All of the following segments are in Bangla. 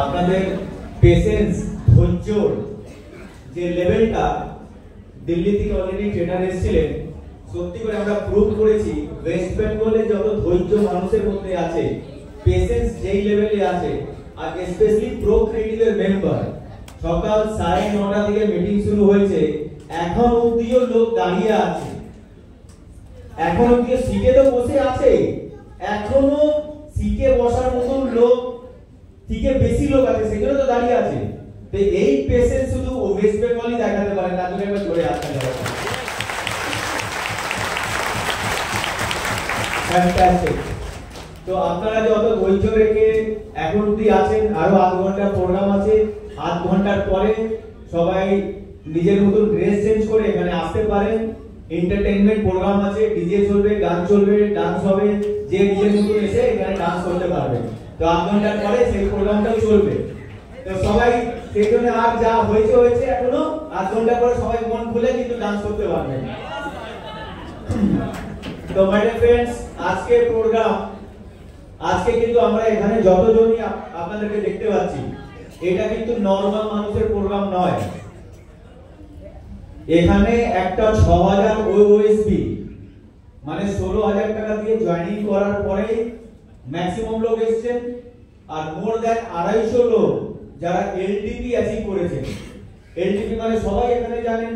আপনাদের পেশেন্স ধৈর্য যে লেভেলটা দিল্লি থেকে অলরেডি ট্রেনার এসেছিলেন, সত্যি করে আমরা প্রুভ করেছি ওয়েস্ট বেঙ্গলে যত ধৈর্য মানুষের মধ্যে আছে, পেশেন্স যেই লেভেলে আছে, আর স্পেশালি প্রো ক্রিয়েটিভের মেম্বার সকাল 9:30 থেকে মিটিং শুরু হয়েছে, এখন অবধিও লোক দাঁড়িয়ে আছে, এখন অবধিও সিটে তো বসে আছে, এখনো সিটে বসার মতন লোক থেকে বেশি লোক আছে, সেখানে তো দাঁড়িয়ে আছে। তো এই পেশেন্স শুধু ওয়েস্ট বেঙ্গলই দেখাতে পারে না, তুমি একবার ধরে আসতে পারো। ফ্যান্টাস্টিক। তো আপনারা যত ধৈর্য রেখে এখন অবধি আছেন, আরো 8 ঘন্টার প্রোগ্রাম আছে, 8 ঘন্টার পরে সবাই নিজের মতন ড্রেস চেঞ্জ করে এখানে আসতে পারেন। এন্টারটেইনমেন্ট প্রোগ্রাম আছে, ডিজে চলবে, গান চলবে, ডান্স হবে, যে নিজের মতন এসে এখানে ডান্স করতে পারবে। তো 8 ঘন্টার পরে সেই প্রোগ্রামটাও চলবে। তো সবাই সেই জন্য আর যা হয়েছে হয়েছে, এখনো 8 ঘন্টা পরে সবাই মন খুলে কিন্তু ডান্স করতে পারবেন। তো মাই ডিয়ার ফ্রেন্ডস, আজকে প্রোগ্রাম, আজকে কিন্তু আমরা এখানে যতজনই আপনাদেরকে দেখতে পাচ্ছি, এটা কিন্তু নরমাল মানুষের প্রোগ্রাম নয়। এখানে একটা 6000 ওএসবি মানে 16000 টাকা দিয়ে জয়েনিং করার পরে ম্যাক্সিমাম লোক এসেছেন, আর মোর দ্যান 250 লোক যারা এলটিপি অ্যাচিভ করেছেন। এলটিপি মানে সবাই এখানে জানেন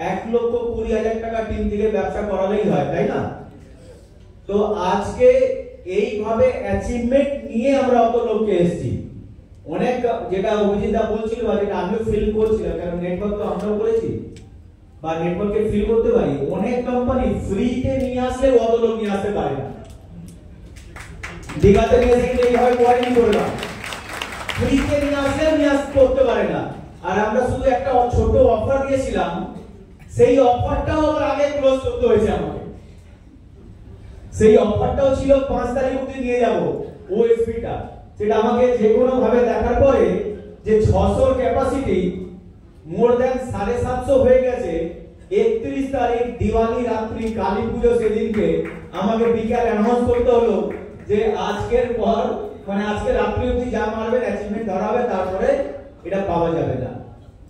1,20,000 টাকা টিম থেকে ব্যবসা করালেই হয়, তাই না? তো আজকে এইভাবে অ্যাচিভমেন্ট নিয়ে আমরা অত লোককে এসেছি। অনেক, যেটা অভিজিৎদা বলছিল বা যেটা আমিও ফিল করছিলাম, কারণ নেটওয়ার্ক তো আমরাও করেছি বা নেটওয়ার্কে ফিল করতে পারি, অনেক কোম্পানি ফ্রিতে নিয়ে আসলে অত লোক নিয়ে আসতে পারে না। দীঘাতে নিয়ে এসে এইভাবে কোয়ারেন্টাইন করলাম, ফ্রিতে নিয়ে আসলে নিয়ে আসতে করতে পারে না। আর আমরা শুধু একটা ছোট অফার দিয়েছিলাম, সেই অফারটাও আবার আগে ক্লোজ করতে হয়েছে আমাকে। সেই অফারটাও ছিল 5 তারিখ অবধি নিয়ে যাব ওএসপিটা, সেটা আমাকে যে কোনো ভাবে দেখার পরে যে 600 ক্যাপাসিটি মোর দ্যান 750 হয়ে গেছে। 31 তারিখ দিওয়ালি রাত্রি, কালী পুজো সেদিনকে আমাকে বিকাল অ্যানাউন্স করতে হলো যে আজকের পর মানে আজকে রাত্রি অবধি যা মারবেন অ্যাচিভমেন্ট ধরা হবে, তারপরে এটা পাওয়া যাবে না।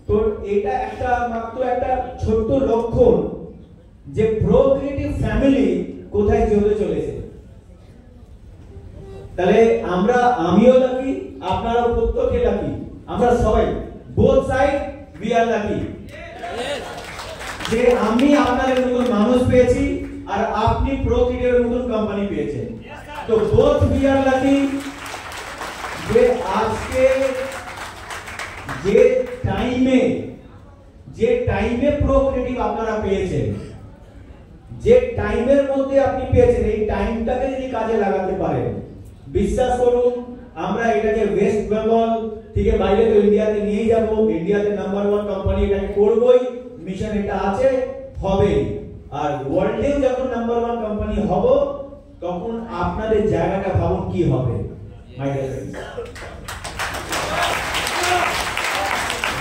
তো এটা একটা মাত্র একটা ছোট্ট লক্ষণ যে প্রো ক্রিয়েটিভ ফ্যামিলি কোথায় যেতে চলেছে। তাহলে আমিও লাকি, আপনারাও প্রত্যেকে লাকি, আমরা সবাই both side we are lucky যে আমি আপনাদের মতন মানুষ পেয়েছি আর আপনি প্রো ক্রিয়েটিভের মতন কোম্পানি পেয়েছেন। তো বোথ উই আর লাকি যে আজকে যে টাইমে প্রো ক্রিয়েটিভ আপনারা পেয়েছেন, যে টাইমের মধ্যে আপনি পেয়েছেন, এই টাইমটাকে যদি কাজে লাগাতে পারেন, বিশ্বাস করুন আমরা এটাকে ওয়েস্ট বেঙ্গল থেকে বাইরে তো ইন্ডিয়াতে নিয়ে যাব, ইন্ডিয়াতে নাম্বার 1 কোম্পানি এটাকে করবই, মিশন এটা আছে, হবে। আর ওয়ার্ল্ডেও যখন নাম্বার 1 কোম্পানি হব, তখন আপনাদের জায়গাটা ভাবুন কি হবে। My dear friends,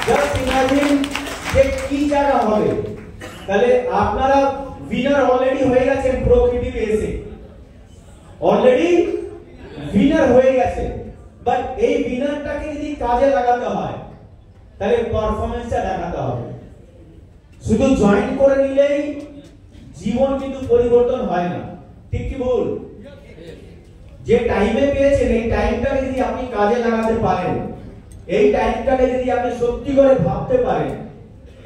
just imagine যে কি জায়গা হবে। তাহলে আপনারা উইনার অলরেডি হয়ে গেছেন, প্রো ক্রিয়েটিভ এসে অলরেডি উইনার হয়ে গেছে। বাট এই উইনারটাকে যদি কাজে লাগাতে হয়, তাহলে পারফরম্যান্সটা দেখাতে হবে। শুধু জয়েন করে নিলেই জীবন কিন্তু পরিবর্তন হয় না, ঠিক কি ভুল? যে টাইমে পেয়েছেন, এই টাইমটাকে যদি আপনি কাজে লাগাতে পারেন, এই টাইমটাকে যদি আপনি সত্যি করে ভাবতে পারেন,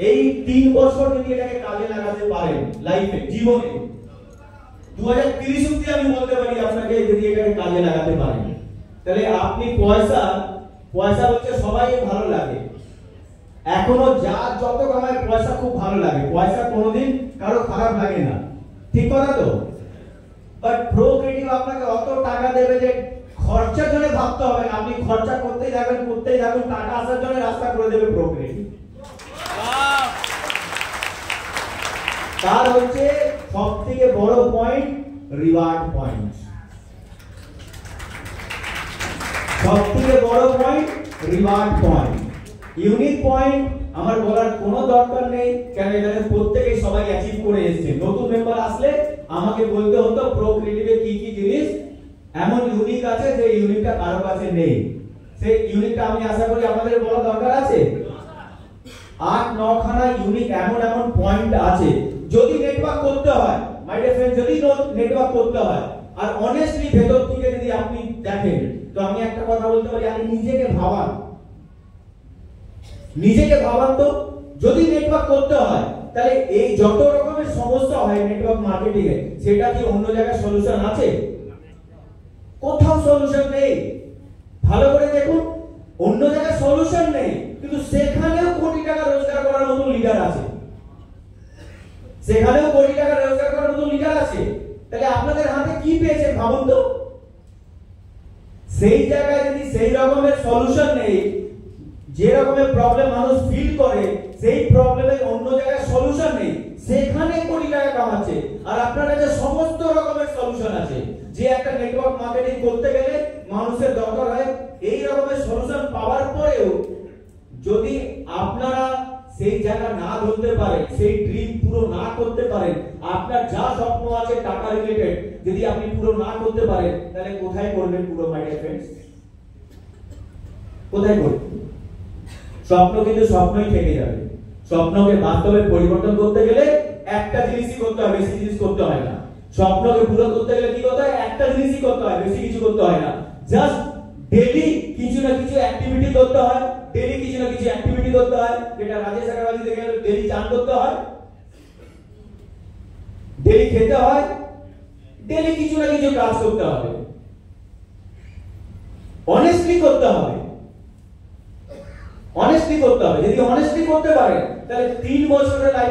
এই 3 বছর যদি এটাকে কাজে লাগাতে পারেন লাইফে, জীবনে 2030 অবধি আমি বলতে পারি আপনাকে যদি এটাকে কাজে লাগাতে পারেন, তাহলে আপনি পয়সা হচ্ছে সবাই ভালো লাগে, এখনো যা যত কামায় পয়সা খুব ভালো লাগে, পয়সা কোনোদিন কারো খারাপ লাগে না, ঠিক কথা তো? বাট প্রো ক্রিয়েটিভ আপনাকে অত টাকা দেবে যে খরচার জন্য ভাবতে হবে না, আপনি খরচা করতেই থাকবেন, টাকা আসার জন্য রাস্তা করে দেবে প্রো ক্রিয়েটিভ। তার হচ্ছে সবথেকে বড় পয়েন্ট রিওয়ার্ড পয়েন্ট, সবথেকে বড় point reward point. Unique point আমার বলার কোনো দরকার নেই, কারণ এখানে প্রত্যেকেই সবাই অ্যাচিভ করে এসেছে। নতুন মেম্বার আসলে আমাকে বলতে হতো প্রো ক্রিয়েটিভে কি কি জিনিস এমন ইউনিক আছে যে ইউনিকটা কারো কাছে নেই, সেই ইউনিকটা আমি আশা করি আমাদের বলা দরকার আছে। 8-9 খানা ইউনিক এমন এমন পয়েন্ট আছে, যদি নেটওয়ার্ক করতে হয় মাই ডিয়ার ফ্রেন্ড, যদি নেটওয়ার্ক করতে হয় আর অনেস্টলি ভেতর থেকে যদি আপনি দেখেন, তো আমি একটা কথা বলতে পারি, আপনি নিজেকে ভাবান তো, যদি নেটওয়ার্ক করতে হয় তাহলে এই যত রকমের সমস্যা হয় নেটওয়ার্ক মার্কেটিং এ, সেটা কি অন্য জায়গায় সলিউশন আছে? কোথাও সলিউশন নেই। ভালো করে দেখুন, অন্য জায়গায় সলিউশন নেই, কিন্তু সেখানেও কোটি টাকা রোজগার করার মতো লিডার আছে, সেখানেও কোটি টাকা রোজগার করার মতো লিডার আছে। তাহলে আপনাদের হাতে কি পেয়েছেন ভাবুন তো। সেই জায়গায় যদি সেই রকমের সলিউশন নেই, যে রকমের প্রবলেম মানুষ ফিল করে, সেই প্রবলেমের অন্য জায়গায় সলিউশন নেই, সেখানে কোটি টাকা কামাচ্ছে, আর আপনার কাছে সমস্ত রকমের সলিউশন আছে। যে একটা নেটওয়ার্ক মার্কেটিং করতে গেলে মানুষের দরকার হয়, এই রকমের সলিউশন পাওয়ার পরেও যদি আপনারা সেই জায়গা না ধরতে পারেন, সেই ড্রিম পুরো না করতে পারেন, আপনার যা স্বপ্ন আছে টাকা রিলেটেড যদি আপনি পুরো না করতে পারেন, তাহলে কোথায় করবেন পুরো মাই ডিয়ার ফ্রেন্ডস? কোথায় করবেন? স্বপ্ন কিন্তু স্বপ্নই থেকে যাবে। স্বপ্নকে বাস্তবে পরিবর্তন করতে গেলে একটা জিনিসই করতে হয়, বেশি জিনিস করতে হয় না। স্বপ্নকে পুরো করতে গেলে কি করতে হয়? একটা জিনিসই করতে হয়, বেশি কিছু করতে হয় না। জাস্ট ডেইলি কিছু না কিছু অ্যাক্টিভিটি করতে হয়, ডেইলি কিছু না কিছু অ্যাক্টিভিটি করতে হয়। যেটা রাজেশ আগরওয়াল থেকে ডেইলি চান করতে হয়, ডেইলি খেতে হয়, ডেইলি কিছু না কিছু কাজ করতে হবে, অনেস্টলি করতে হবে, অনেস্টলি করতে হবে। যদি অনেস্টলি করতে পারেন তাহলে 3 বছরের লাইফ